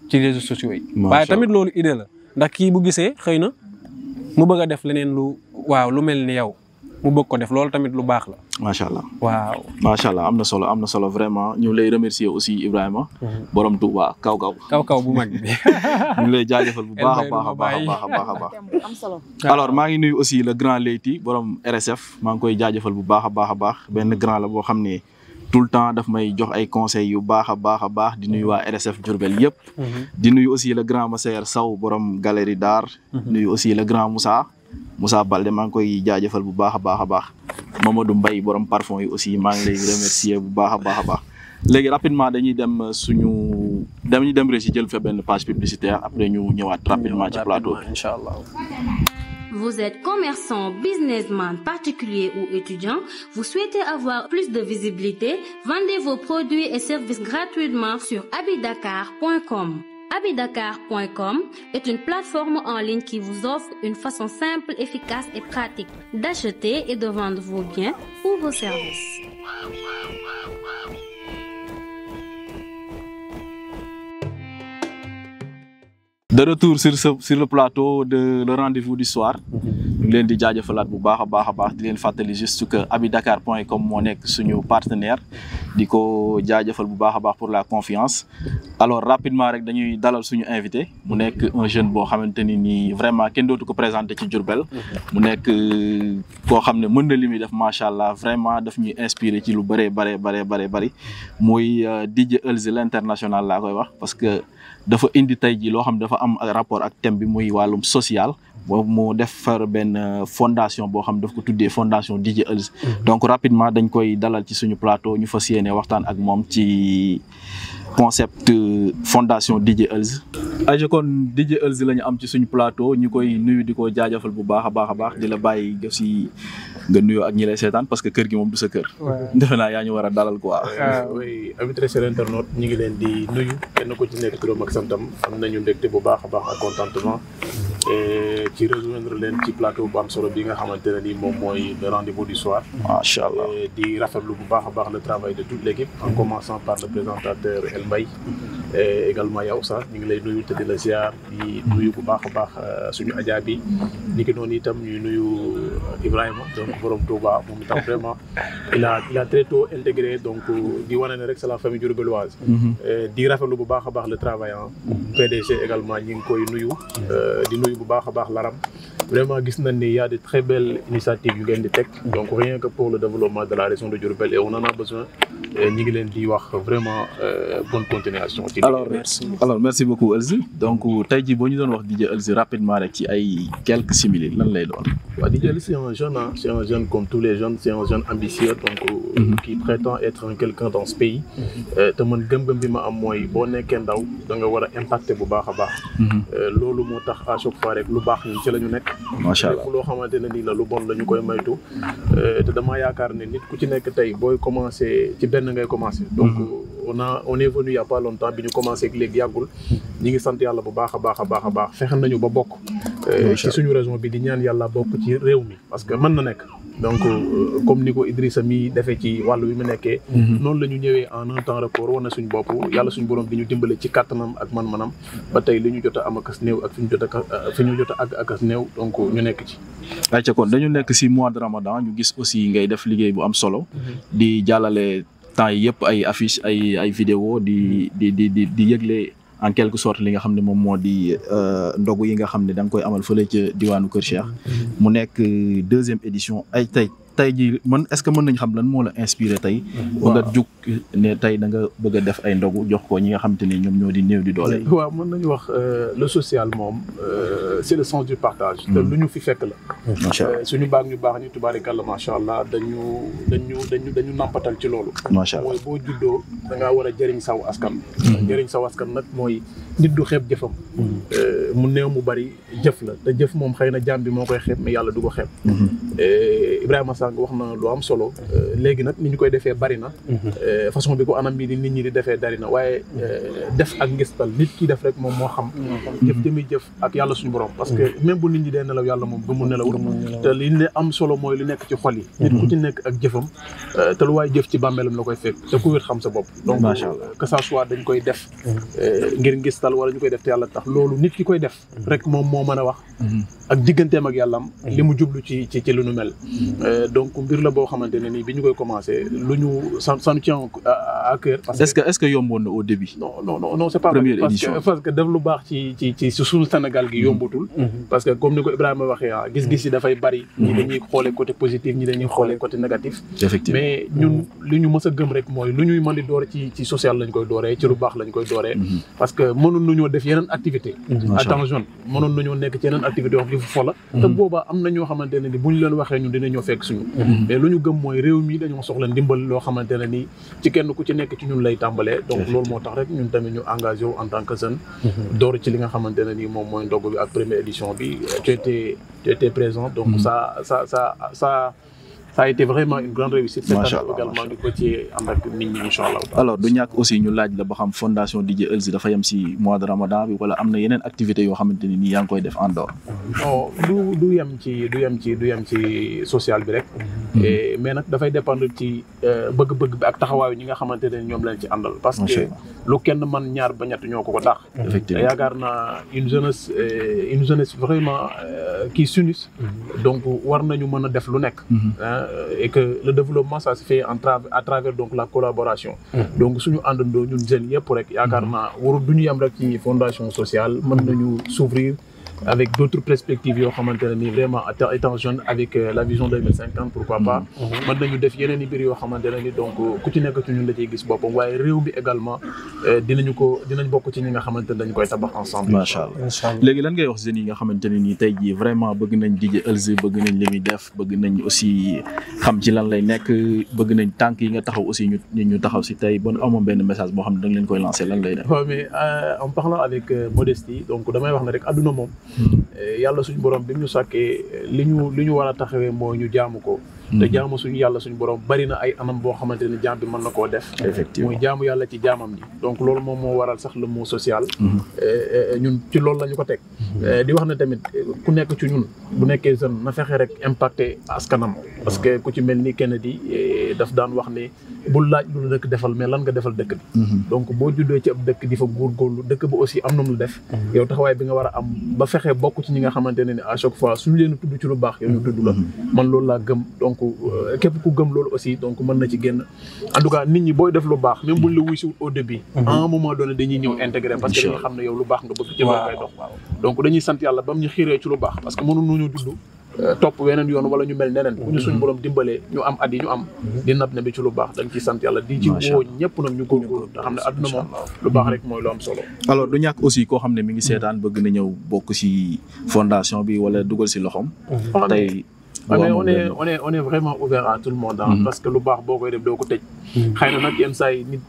ci réseaux sociaux yi waaye tamit loolu idée la ndax kii bu gisee xëy na mu bëgg a def leneen lu lu mel ni yow mu bëgg ko def loolu tamit lu baax la macha allah waaw macha allah am na solo vraiment ñu lay remercier aussi Ibrahima borom Touba kaw bu mag bi ñu lay jaajëfal bu baax a baax alors maa ngi nuyu aussi le grand Leyti borom RSF maa ngi koy jaajëfal bu baax a baax benn grand la boo xam ne tout le temps daf may jox ay conseils yu baax a baax di nuyu waa RSF Diourbel yëpp di nuyu aussi le grand Massaer Sow borom galerie d'art nuyu aussi le grand Moussa Moussa Balde maa ngi koy jaajëfal bu baax a baax Mamadou Mbaye borom parfum yi aussi maa ngi lay remercier bu baax a baax léegi rapidement dañuy dem régi jël fa benn page publicitaire après ñu ñëwaat rapidement ci plateau bi inchallah. Vous êtes commerçant, businessman, particulier ou étudiant, vous souhaitez avoir plus de visibilité, vendez vos produits et services gratuitement sur abidakar.com. abidakar.com est une plateforme en ligne qui vous offre une façon simple, efficace et pratique d'acheter et de vendre vos biens ou vos services. De retour sur le plateau de le rendez-vous du soir ñu ngi leen di jaajëfalaat bu baax a baax di leen fàttali juste que abidakar.com moo nekk suñu partenaire di ko jaajëfal bu baax a baax pour la confiance. Alors rapidement rek dañuy dalal suñu invité mu nekk un jeune boo xamante ni nii vraiment kenn dootu ko présenté ci Diourbel mu nekk koo xam ne mën na li muy def macha allah vraiment daf ñuy inspiré ci lu bëri muy DJ Elzi l'international laa koy wax parce que dafa indi tey ji loo xam dafa am rapport ak thème bi muy wàllum social boobu mu def far benn fondation boo xam daf ko tuddee fondation DJ Elzi donc rapidement dañ koy dalal ci suñu plateau ñu fas yéene waxtaan ak moom ci concept fondation DJ Elzi. aja kon DJ Elzi la ñu am ci suñu plateau ñu koy nuyu di ko jaajëfal bu baax a baax di la bàyyi nga si nga nuyoo ak ñi lay seetaan parce que kër gi moom du sa kër. defe naa yaa ñu war a dalal quoi. oui amis très chers internautes ñu ngi leen di nuyu kenn ku ci nekk turam ak santam am nañu mbégte bu baax a baax ak contentement ci rejoindre leen ci plateau bu am solo bi nga xamante ne ni moom mooy le rendez-vous du soir. macha allah di rafetlu bu baax a baax le travail de toute l'équipe en commençant par le présentateur El Mbaye et également yow sax ñu ngi lay nuyu te di la ziar di nuyu bu baax a baax suñu ajaa bi ni ki noonu itam ñuy nuyu Ibrahima donc borom Touba moom itam vraiment il a très tôt intégré donc di wane ne rek c'est la famille diourbelloise di rafetlu bu baax a baax le travail PDG également ñi ngi koy nuyu di nuyu bu baax a baax Laram vraiment gis nañ ni y a de très belles initiatives yu ngeen di teg donc rien que pour le développement de la région de Diourbel et on en a besoin ñi ngi leen di wax vraiment bonne continuation. alors merci beaucoup Elzi donc tey jii boo ñu doon wax DJ Elzi rapidement rek ci ay quelques simili lan lay doon. waaw DJ Elzi c'est un jeune comme tous les jeunes c'est un jeune ambitieux donc qui prétend être quelqu'un dans ce pays te man gëm-gëm bi ma am mooy boo nekkee ndaw da nga war a impacter bu baax a baax. loolu moo tax à chaque fois rek lu baax ñun ci la ñu nekk. macha allah loo xamante ne nii la lu bon la ñu koy maytu te damaa yaakaar ne nit ku ci nekk tey booy commencer ci benn ngay commencer. donc on est venu il y a pas longtemps bi ñu commencé ak léegi yàggul ñi ngi sant yàlla bu baax a baax fexe nañu ba bokk ci suñu région bi di ñaan yàlla bokk ci réew mi parce que mën na nekk donc comme ni ko Idrissa mi defee ci wàllu bi mu nekkee noonu la ñu ñëwee en un temps record war na suñu bopp yàlla suñu borom di ñu dimbale ci kàttanam ak man-manam ba tey li ñu jot a am akas néew ak fi ñu jot a àgg akas néew donc ñu nekk ci ayca kon dañu nekk si mois de Ramadan ñu gis aussi ngay def liggéey bu am solo di jàllale temps yi yëpp ay affiche ay vidéo di yëgle en quelque sorte li nga xam ne moom moo di ndogu yi nga xam ne da nga koy amal fële ca diwaanu Kër Cheikh mu nekk 2e édition ay tey jii man est-ce que mën nañu xam lan moo la inspiré tey ba nga jug ne tey da nga bëgg a def ay ndogu jox ko ñi nga xam te ne ñoom ñoo di néew di doole. waaw mën nañu wax le social moom c'est le sens du partage te lu ñu fi fekk la macha allah suñu baag ñu baax ñu tubaarikàlla macha allah dañu nampatal ci loolu macha allah mooy boo juddoo da ngaa war a jëriñ saw askan jëriñ saw askan nag mooy nit du xeeb jëfam mu néew mu bari jëf la te jëf moom xëy na jaam bi moo koy xeeb mais yàlla du ko xeeb Ibrahima Sàng wax na lu am solo léegi nag ni ñu koy defee bari na façon bi ko anam bi di nit ñi di defee bari na waaye def ak ngistal nit ki def rek moom moo xam jëf jëmi jëf ak yàlla suñu borom parce que même bu nit ñi dee nelaw yàlla moom du mu nelawul te li ne am solo mooy lu nekk ci xol yi nit ku ci nekk ak jëfam te lu waaye jëf ci bàmmeelam la koy fekk te ku wér xam sa bopp donc que ça soit dañ koy def ngir ngistal wala ñu koy def te yàlla tax loolu nit ki koy def rek moom moo mën a wax ak digganteem ak yàllam li mu jublu ci lu nu mel donc mbir la boo xamante ne nii bi ñu koy commencé lu ñu ça nous tient à cœur. est-ce que yomboon na au début. non c'est pas première édition parce que def lu baax ci suñu Sénégal gi yombatul. parce que comme ni ko Ibrahima waxee gis-gis yi dafay bari. ñi dañuy xoolee côté positif ñi dañuy xoolee côté négatif. effectivement mais ñun li ñu mës a gëm rek mooy lu ñuy mën di doore ci social lañ koy dooree ci lu baax lañ koy dooree. parce que mënoon nañoo def yeneen activité à temps jeune mënoon nañoo nekk ci yeneen activité wax yëfu fola te boobaa am na ñoo xamante ne ni bu ñu leen waxee ñun dina ñoo fekk suñu mais lu ñu gëm mooy réew mi dañoo soxla ndimbal loo xamante ne ni ci kenn ku ci nekk ci ñun lay tàmbalee donc loolu moo tax rek ñun tamit ñu engagé wu en tant que jeune door ci li nga xamante ne ni moom mooy ndogu bi ak première édition bi tu étais présent donc ça a été vraiment une grande réussite. Macha Allah également ñu ko ci ànd ak nit ñi incha allah. alors du ñàkk aussi ñu laaj la ba xam fondation DJ Elzi dafa yem si mois de Ramadan bi wala am na yeneen activités yoo xamante ni nii yaa ngi koy def en dehors. non du yem ci social bi rek. mais nag dafay dépendre ci bëgg-bëgg bi ak taxawaayu ñi nga xamante ne ñoom lañ ci àndal. parce que lu kenn man ñaar ba ñett ñoo ko dàq. effectivement yaakaar naa une jeunesse vraiment qui s'unissent. donc war nañu mën a def lu nekk. et que le développement ça se fait à travers donc la collaboration. donc suñu àndandoo ñun jeunes yëpp rek yaakaar naa waru duñu yem rek ci fondation sociale mën nañu s'ouvrir avec d'autres perspectives yoo xamante ne nii vraiment étant jeune avec la vision 2050 pourquoi pas. mën nañu def yeneen i mbir yoo xamante ne ni donc ku ci nekk ci ñun da ciy gis boppam waaye réew bi également dinañ bokk ci ñi nga xamante ne dañ koy tabax ensemble. macha allah léegi lan ngay wax jeunes yi nga xamante ne nii tey jii vraiment bëgg nañ DJ Elzi bëgg nañ li muy def bëgg nañ aussi xam ci lan lay nekk bëgg nañ tànk yi nga taxaw aussi ñu taxaw si tey bon amoon benn message boo xam ne da nga leen koy lancer lan lay def. waaw mais en parlant avec modestie donc damay wax ne rek adduna moom. yàlla suñu borom bi ñu sàkkee li ñu war a taxawee mooy ñu jaamu ko. te jaamu suñu yàlla suñu borom bari na ay anam boo xamante ne jaam bi mën na koo def. effectivement muy jaamu yàlla ci jaamam ji. donc loolu moom moo waral sax le mot social. ñun ci loolu la ñu ko teg. di wax ne tamit ku nekk ci ñun bu nekkee jeune na fexe rek impacté askanam. parce que ku ci mel ni Kennedy daf daan wax ne bul laaj lu dëkk defal mais lan nga defal dëkk bi. donc boo juddoo ci ab dëkk di fa góorgóorlu dëkk ba aussi am na mu def. yow taxawaay bi nga war a am ba fexe bokk ci ñi nga xamante ne à chaque fois suñu leen tudd ci lu baax yow ñu tudd la. man loolu laa gëm donc képp ku gëm loolu aussi donc mën na ci génn en tout cas nit ñi booy def lu baax même buñ la wuy si au début. à un moment donné dañuy ñëw intégré parce que dañuy xam ne yow lu baax nga bëgg ci loolu ngay dox. donc dañuy sant yàlla ba mu ñu xiiree ci lu baax parce que mënu ñu judd topp weneen yoon wala ñu mel neneen bu ñu suñu borom dimbalee ñu am at yi ñu am di nab ne bi ci lu baax dañ ciy sant yàlla di ci woo ñëpp nag ñu góorgóorlu nga xam ne adduna moom lu baax rek mooy lu am solo. alors du ñàkk aussi koo xam ne mi ngi seetaan bëgg na ñëw bokk ci fondation bi wala dugal ci loxom tey mais on est vraiment ouvert à tout le monde parce que lu baax boo koy def doo ko tëj. xëy na nag yenn saa yi nit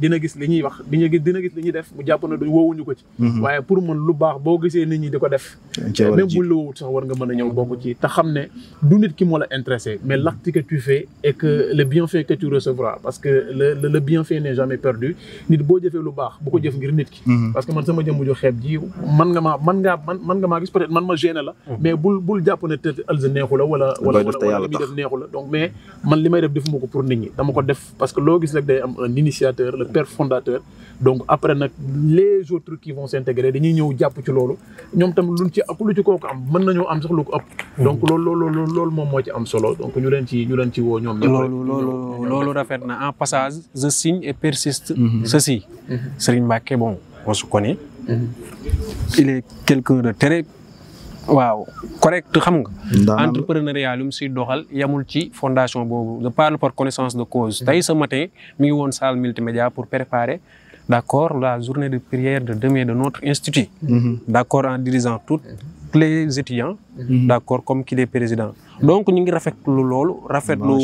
dina gis li ñuy wax dina gis li ñuy def mu jàpp na du woowuñu ko ci. waaye pour man lu baax boo gisee nit ñi di ko def. même buñ la woowut sax war nga mën a ñëw bokk ci te xam ne du nit ki moo la intéressé mais l'acte que tu fais et que le bienfait que tu recevras parce que le bienfait n'est jamais perdu nit boo jëfee lu baax bu ko jëf ngir nit ki. parce que man sama jëmm ju xeeb ji man nga maa gis peut-être man ma gêné la. mais bul jàpp ne te Elzi neexu la wala li muy def neexu la donc mais man li may def defuma ko pour nit ñi dama ko def parce que loo gis rek day am un initiateur le père fondateur donc après nag les autres qui vont s'intégrer dañuy ñëw jàpp ci loolu ñoom tam lu ci kooku am mën nañoo am sax lu ko ëpp donc loolu moom moo ci am solo donc ñu leen ci woo ñoom ñëpp loolu rafet na en passage je signe et persiste ceci Serigne Mbacké bon on se connaît il est quelqu'un de très correct xam nga entrepreneuriat lu mu siy doxal yamul ci fondation boobu je parle par connaissance de cause tey ce matin mi ngi woon salle multimédia pour préparer d'accord la journée de prière de demain de notre institut d'accord en dirigeant toutes les étudiants d'accord comme qu'il est président donc ñu ngi rafetlu loolu rafetlu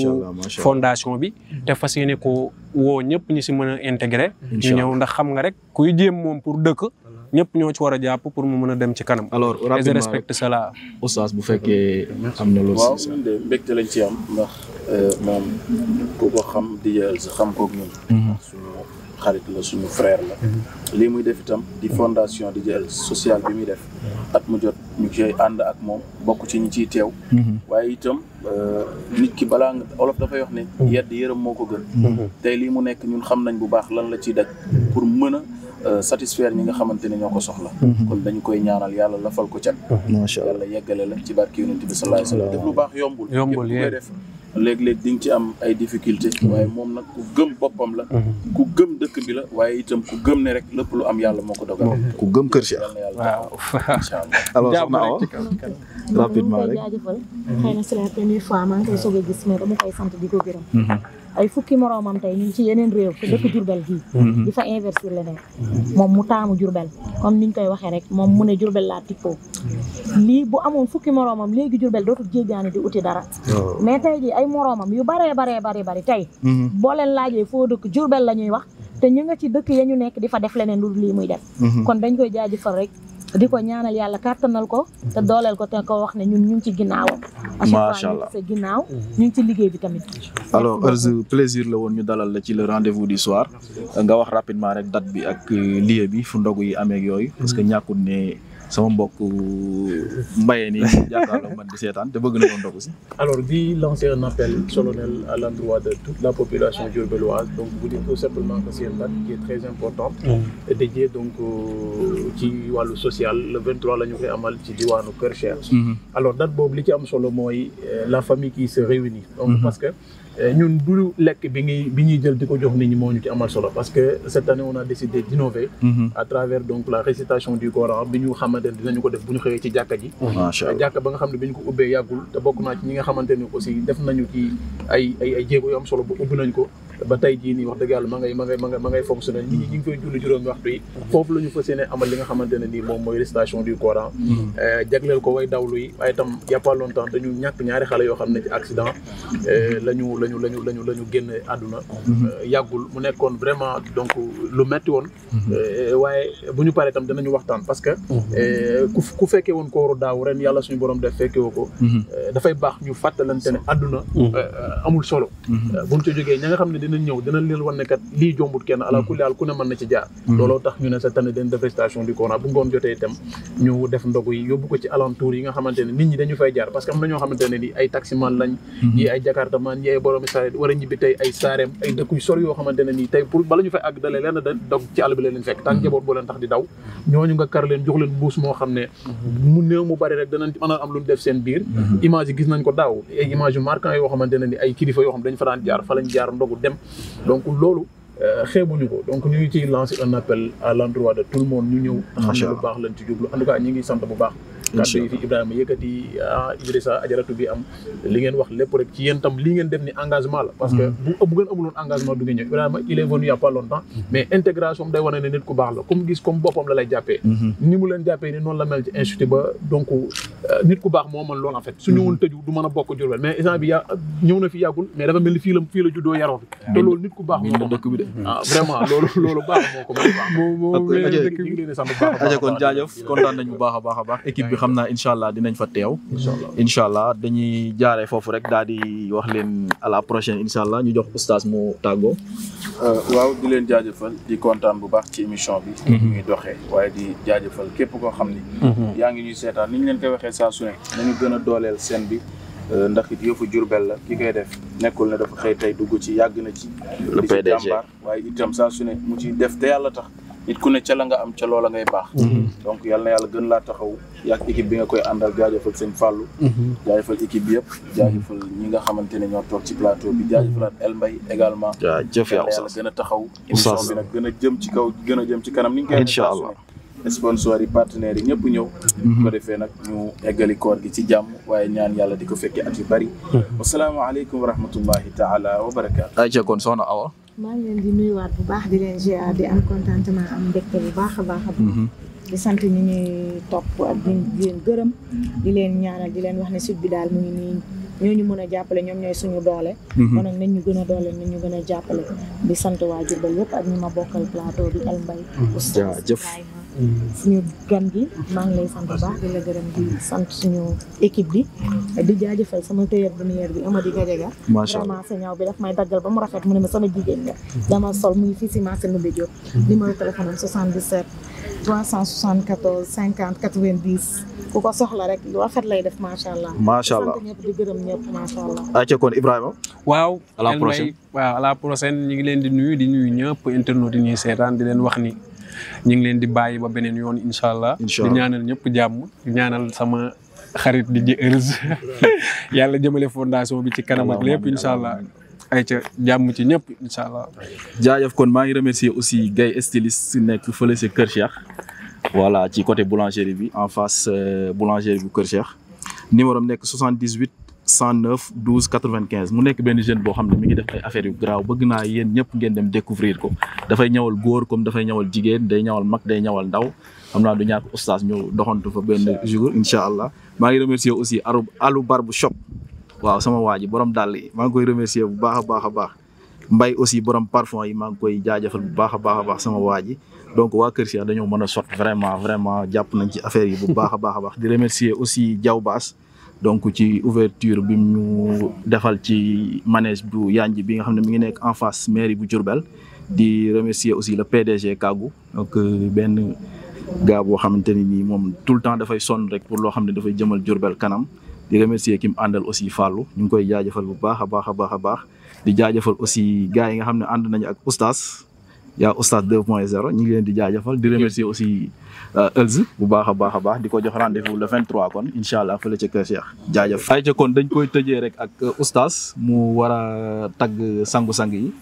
fondation bi te fas yéene ko woo ñëpp ñi si mën a intégrer ñu ñëw ndax xam nga rek kuy jéem moom pour dëkk ñëpp ñoo ci war a jàpp pour mu mën a dem ci kanam. alors rapidement je respecte cela. Oustaz bu fekkee am na loolu. waaw ñun de mbégte lañ ci am ndax moom ku ko xam di xam koog ñun. suñu xarit la suñu frère la. lii muy def itam di fondation di jël social bi muy def at mu jot ñu ciy ànd ak moom bokk ci ñi ciy teew. waaye itam nit ki balaa nga olof dafay wax ne. yedd yërëm moo ko gën. tey lii mu nekk ñun xam nañ bu baax lan la ciy daj pour mën a. satisfaire ñi nga xamante ne ñoo ko soxla. kon dañu koy ñaanal yàlla lafal ko cat. macha allah yàlla yeggale la ci barke yonent bi sallallahu alayhi wasallam def lu baax yombul. koy def léeg-léeg di nga ci am ay difficulté waaye moom nag ku gëm boppam la. ku gëm dëkk bi la waaye itam ku gëm ne rek lépp lu am yàlla moo ko dogal. ku gëm kër Cheikh. waaw incha allah alors soxna Awa rapidement rek. jaajëfal xëy na c'est la première fois maa ngi koy soog a gis mais dama koy sant di ko gërëm. ay fukki moroomam tey ñu ngi ci yeneen réew te dëkk Jurbel gii di fa investir leneen moom mu taamu Jurbel comme niñ koy waxee rek moom mu ne Jurbel laa tippoo lii bu amoon fukki moroomam léegi Jurbel dootul jéggaani di uti dara mais tey ji ay moroomam yu bari tey boo leen laajee foo dëkk Jurbel la ñuy wax te ñu nga ci dëkk ya ñu nekk di fa def leneen lu lii muy def kon dañ koy jaajëfal rek di ko ñaanal yàlla kàttanal ko te dooleel ko te ko wax ne ñun ñu ngi ci ginnaawam macha allah sa ginnaaw ñu ngi ci liggéey bi tamit alors plaisir la woon ñu dalal la ci le rendez-vous du soir nga wax rapidement rek date bi ak lieu bi fu ndogu yi amee ak yooyu parce que ñàkkul ne sama mbokk mbayee ni jàkkaarloo man di seetaan te bëgg na ko ndogu si. Alors di lancer un appel solennel à l'endroit de toute la population diourbelloise donc vous dire tout simplement que c'est une date qui est très importante dédiée donc ci wàllu social le 23 la ñu koy amal ci diwaanu Kër Cheikh. Alors date boobu li ci am solo mooy la famille qui se réunit donc parce que ñun du lekk bi ñuy jël di ko jox nit ñi moo ñu ci amal solo parce que cette année on a décidé d'innover à travers donc la récitation du Coran bi ñu xamante ne dinañu ko def bu ñu xëyee ci jàkka ji jàkka ba nga xam ne bi ñu ko ubbee yàggul te bokk naa ci ñi nga xamante ne aussi def nañu ci ay jéego yu am solo ba ubbi nañ ko ba tey jii nii wax dëgg yàlla ma ngay fonctionner nit ñi ñu ngi koy julli juróomi waxtu yi foofu la ñu fas yéene amal li nga xamante ne nii moom mooy récitation du Coran jagleel ko way dawlu yi waaye itam y a pas longtemps dañu ñàkk ñaari xale yoo xam ne ci accident lañu génn àdduna yàggul mu nekkoon vraiment donc lu metti woon waaye bu ñu paree itam dinañu waxtaan parce que ku fekkee woon kooru daaw ren yàlla suñu borom def fekkee woo ko dafay baax ñu fàttalante ne àdduna amul solo buñ ci jógee ña nga xam ne dinañ ñëw dinañ leen wan ne kat lii jombut kenn ala kulli haal ku ne mën na ci jaar looloo tax ñu ne cette année dañ def récitation du Coran bu ngoon jotee itam ñu def ndogu yi yóbbu ko ci alentour yi nga xamante ne nit ñi dañu fay jaar parce que am na ñoo xamante ne ni ay taximan lañ yi ay jakartaman yi ay borom sareet war a ñibbi tey ay saareem ay dëkk yu sori yoo xamante ne nii tey pour bala ñu fay àgg dalee leen da dog ci àll bi leen fekk tànk njaboot boo leen tax di daw ñooñu nga kar leen jox leen mbuus moo xam ne mu néew mu bari rek danañ mën a am lu ñu def seen biir image yi gis nañ ko daaw ay image yu marquant yoo xamante ne ni ay kilifa yoo xam dañ fa daan jaar fa lañ jaar ndogu dem donc loolu xeebuñu ko donc ñu ngi ciy lancer un appel à l'endroit de tout le monde ñu ñëw xam ne lu baax lañ ci jublu en tout cas ñu ngi sant bu baax kàddu yi fi Ibrahima yëkkati Idrissa ajaratu bi am li ngeen wax lépp rek ci yéen tam li ngeen def ni engagement la parce que bu ngeen amuloon engagement du ngeen ñëw Ibrahima il est venu il y a pas longtemps mais intégration day wane ne nit ku baax la comme gis comme boppam la lay jàppee ni mu leen jàppee ni noonu la mel ci institut ba donc nit ku baax moo mën loolu en fait su ñëwoon tëju du mën a bokk Diourbel mais instant bi ñëw na fi yàggul mais dafa mel ni fii la juddoo yaroo fi te loolu nit ku baax moo ko dëkk bi de vraiment loolu baax moo ko aja kon jaajëf kontaan nañ bu baax a baax équipe bi xam naa incha allah dinañ fa teew incha allah dañuy jaaree foofu rek daal di wax leen à la prochaine incha allah ñu jox oustaz mu tàggoo waaw di leen jaajëfal di kontaan bu baax ci émission bi ñuy doxee waaye di jaajëfal képp koo xam ni yaa ngi ñuy seetaan ni ñu leen koy waxee saa su ne nañu gën a dooleel seen bi ndax it yëfu Jurbel la ki koy def nekkul ne dafa xëy tey dugg ci yàgg na ci le PDG waaye itam saa su ne mu ci def te yàlla tax nit ku ne ca la nga am ca loola ngay baax donc yàlla na yàlla gën laa taxaw yaag équipe bi nga koy àndal jaajëfal seen fàllu jaajëfal équipe bi yëpp jaajëfal ñi nga xamante ne ñoo toog ci plateau bi jaajëfalaat El Mbaye également jaajëf yàlla gën a taxaw émission bi nag gën a jëm ci kaw gën a jëm ci kanam ni ñu koy incha allah sponsors yi partenaires yi ñëpp ñëw ko defee nag ñu eggali koor gi ci jàmm waaye ñaan yàlla di ko fekkee at yu bari wasalaamaaleykum wa rahmatullahi taala wa barakaatu ayca kon soxna Awa maa ngi leen di nuyuwaat bu baax di leen ziar di am contentement am mbégte bu baax a baax a baax di sant ñi ñuy topp ak di leen gërëm di leen ñaanal di leen wax ne sud bi daal mu ngi nii ñooñu mën a jàppale ñoom ñooy suñu doole kon nag nañ ñu gën a doole nañ ñu gën a jàppale di sant waa Diourbel yëpp ak ñi ma bokkal plateau bi El Mbaye jaajëf suñu gan gi maa ngi lay sant bu baax di la gërëm di sant suñu équipe bi di jaajëfal sama tailleur lumière bi Amady Gadiaga vraiment sa ñaw bi daf may daggal ba mu rafet mu ne ma sama jigéen nga dama sol mu ngi fii si marché Ndoumbé Diop numéro téléphone am 77 374 50 90 ku ko soxla rek lu rafet lay def macha allah sant ñëpp di gërëm ñëpp macha allah ayca kon Ibrahima waaw à la prochaine waaw à la prochaine ñu ngi leen di nuyu ñëpp internautes yi ñuy seetaan di leen wax ni ñu ngi leen di bàyyi ba beneen yoon incha allah di ñaanal ñëpp jàmm di ñaanal sama xarit di ji heureuse yàlla jëmale fondation bi ci kanam ak lépp incha allah ay ca jàmm ci ñëpp incha allah jaajëf kon maa ngi remercier aussi Gaye styliste nekk fële si Kër Cheikh voilà ci côté boulangerie bi en face boulangerie bu Kër Cheikh numéro am nekk 78 109 12 95 mu nekk benn jeune boo xam ne mi ngi def ay affaires yu garaaw bëgg naa yéen ñëpp ngeen dem découvrir ko dafay ñawal góor comme dafay ñawal jigéen day ñawal mag day ñawal ndaw xam naa du ñàkk oustaz ñu doxantu fa benn jour incha allah maa ngi remercier aussi Alou Barbe Shop waaw sama waa ji borom dàll yi maa ngi koy remercier bu baax a baax Mbay aussi borom parfum yi maa ngi koy jaajëfal bu baax a baax sama waa ji donc waa Kër Cheikh dañoo mën a sot vraiment jàpp nañ ci affaire yi bu baax a baax di remercier aussi Diaw Baas donc ci ouverture bi ñu defal ci manège bu Yanji bi nga xam ne mi ngi nekk en face mairie bu Diourbel di remercier aussi le PDG Kagou donc benn gars boo xamante ni nii moom tout le temps dafay sonn rek pour loo xam ne dafay jëmal Diourbel kanam di remercier ki mu àndal aussi Fallou ñu ngi koy jaajëfal bu baax a baax di jaajëfal aussi gars yi nga xam ne ànd nañu ak oustaz yaa oustaz 2.0 ñu ngi leen di jaajëfal di remercier aussi Elz bu baax a baax di ko jox rendez-vous le 23 kon incha allah fële ca Kër Cheikh jaajëf. ayca kon dañ koy tëjee rek ak oustaz mu war a tagg sangu-sang yi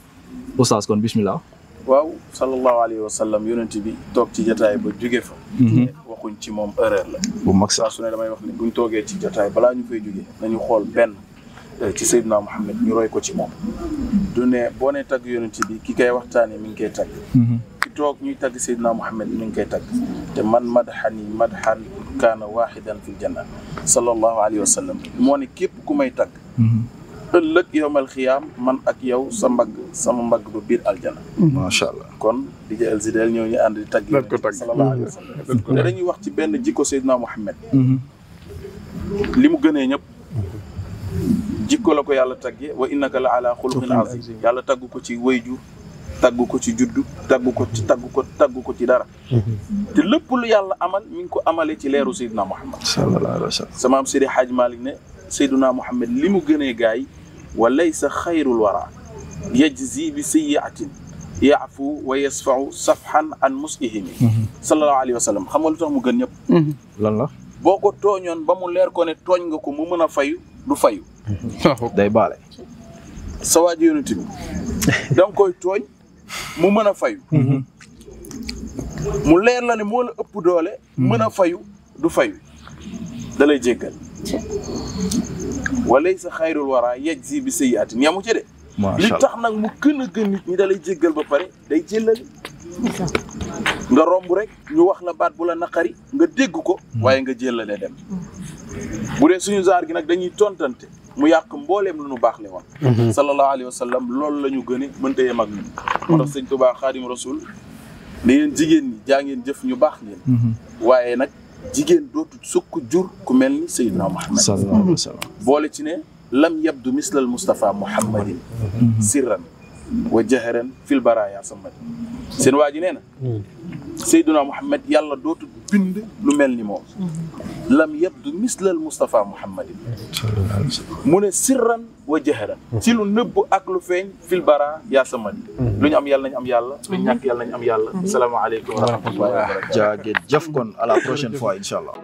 oustaz kon bismillah. waaw sallallahu alayhi wa sallam yonent bi toog ci jotaay ba jóge fa. waxuñ ci moom erreur la. bu mag saa su ne damay wax ni buñ toogee ci jotaay balaa ñu fay jóge nañu xool benn ci Seydina Muhammad ñu roy ko ci moom. du ne boo nee tagg yonent bi ki koy waxtaanee mi ngi koy tagg. ki toog ñuy tagg Seydina Muhammad mi ngi koy tagg te man madhani madhan kaana waahidan fil janna sallallahu alayhi wa sallam moo ne képp ku may tagg. ëllëg yowmal xiyaam man ak yow sama mbagg ba biir aljana. macha allah kon di jël si del ñëw ñu ànd di tagg sallallahu alayhi wa sallam te dañuy wax ci benn jikko Seydina Muhammad li mu gënee ñëpp jikko la ko yàlla taggee wa innaka la ala xuluqin azim yàlla tagg ko ci wayjur tagg ko ci juddu tagg ko ci dara te lépp lu yàlla amal mi ngi ko amalee ci leeru Seydina Muhammad sallallahu alayhi wa sallam sama am Seydi Hadj Malick ne Seydina Muhammad li mu gënee gaay wa laysa xayrul wara yajzi bi sayyi'atin ya'fu wa yasfa'u safhan an musihimi sallallahu alayhi wa sallam xam nga lu tax mu gën ñëpp lan la boo ko tooñoon ba mu leer ko ne tooñ nga ko mu mën a fayu du fayu day baale sa waa ji yonent bi danga koy tooñ mu mën a fayu mu leer la ne moo la ëpp doole mën a fayu du fayu da lay jéggal walaysa xayrul wara yajzi bi sayyi'atin yamu ci de li tax nag mu gën a gën nit ñi da lay jéggal ba pare day jëllale nga romb rek ñu wax la baat bu la naqari nga dégg ko waaye nga jëllale dem bu dee suñu zaar gi nag dañuy tontante mu yàq mbooleem lu nu baax le woon sallallahu alayhi wa sallam loolu la ñu gëne mënta yem ak ñun moo tax sëñ Tuubaa Xaadim Rasul ne yéen jigéen ñi jaa ngeen jëf ñu baax ngeen waaye nag jigéen dootu sukk jur ku mel ni Seydina Muhammad sallallahu alayhi wa sallam boole ci ne lam yabdu mislal Mustafa Muhammadin sirran wa jahran fil baraya samad seen waa ji nee na Seydina Muhammad yàlla dootu bind lu mel ni moom lam yabdu mislal Mustafa Muhammadin mu ne sirran wa jahran ci lu nëbb ak lu feeñ fil bara yaa samad lu ñu am yàlla nañu am yàlla lu ñàkk yàlla nañu am yàlla asalaamaaleykum wa rahmatullahi wa barakatuh jaageen jëf kon à la prochaine fois incha allah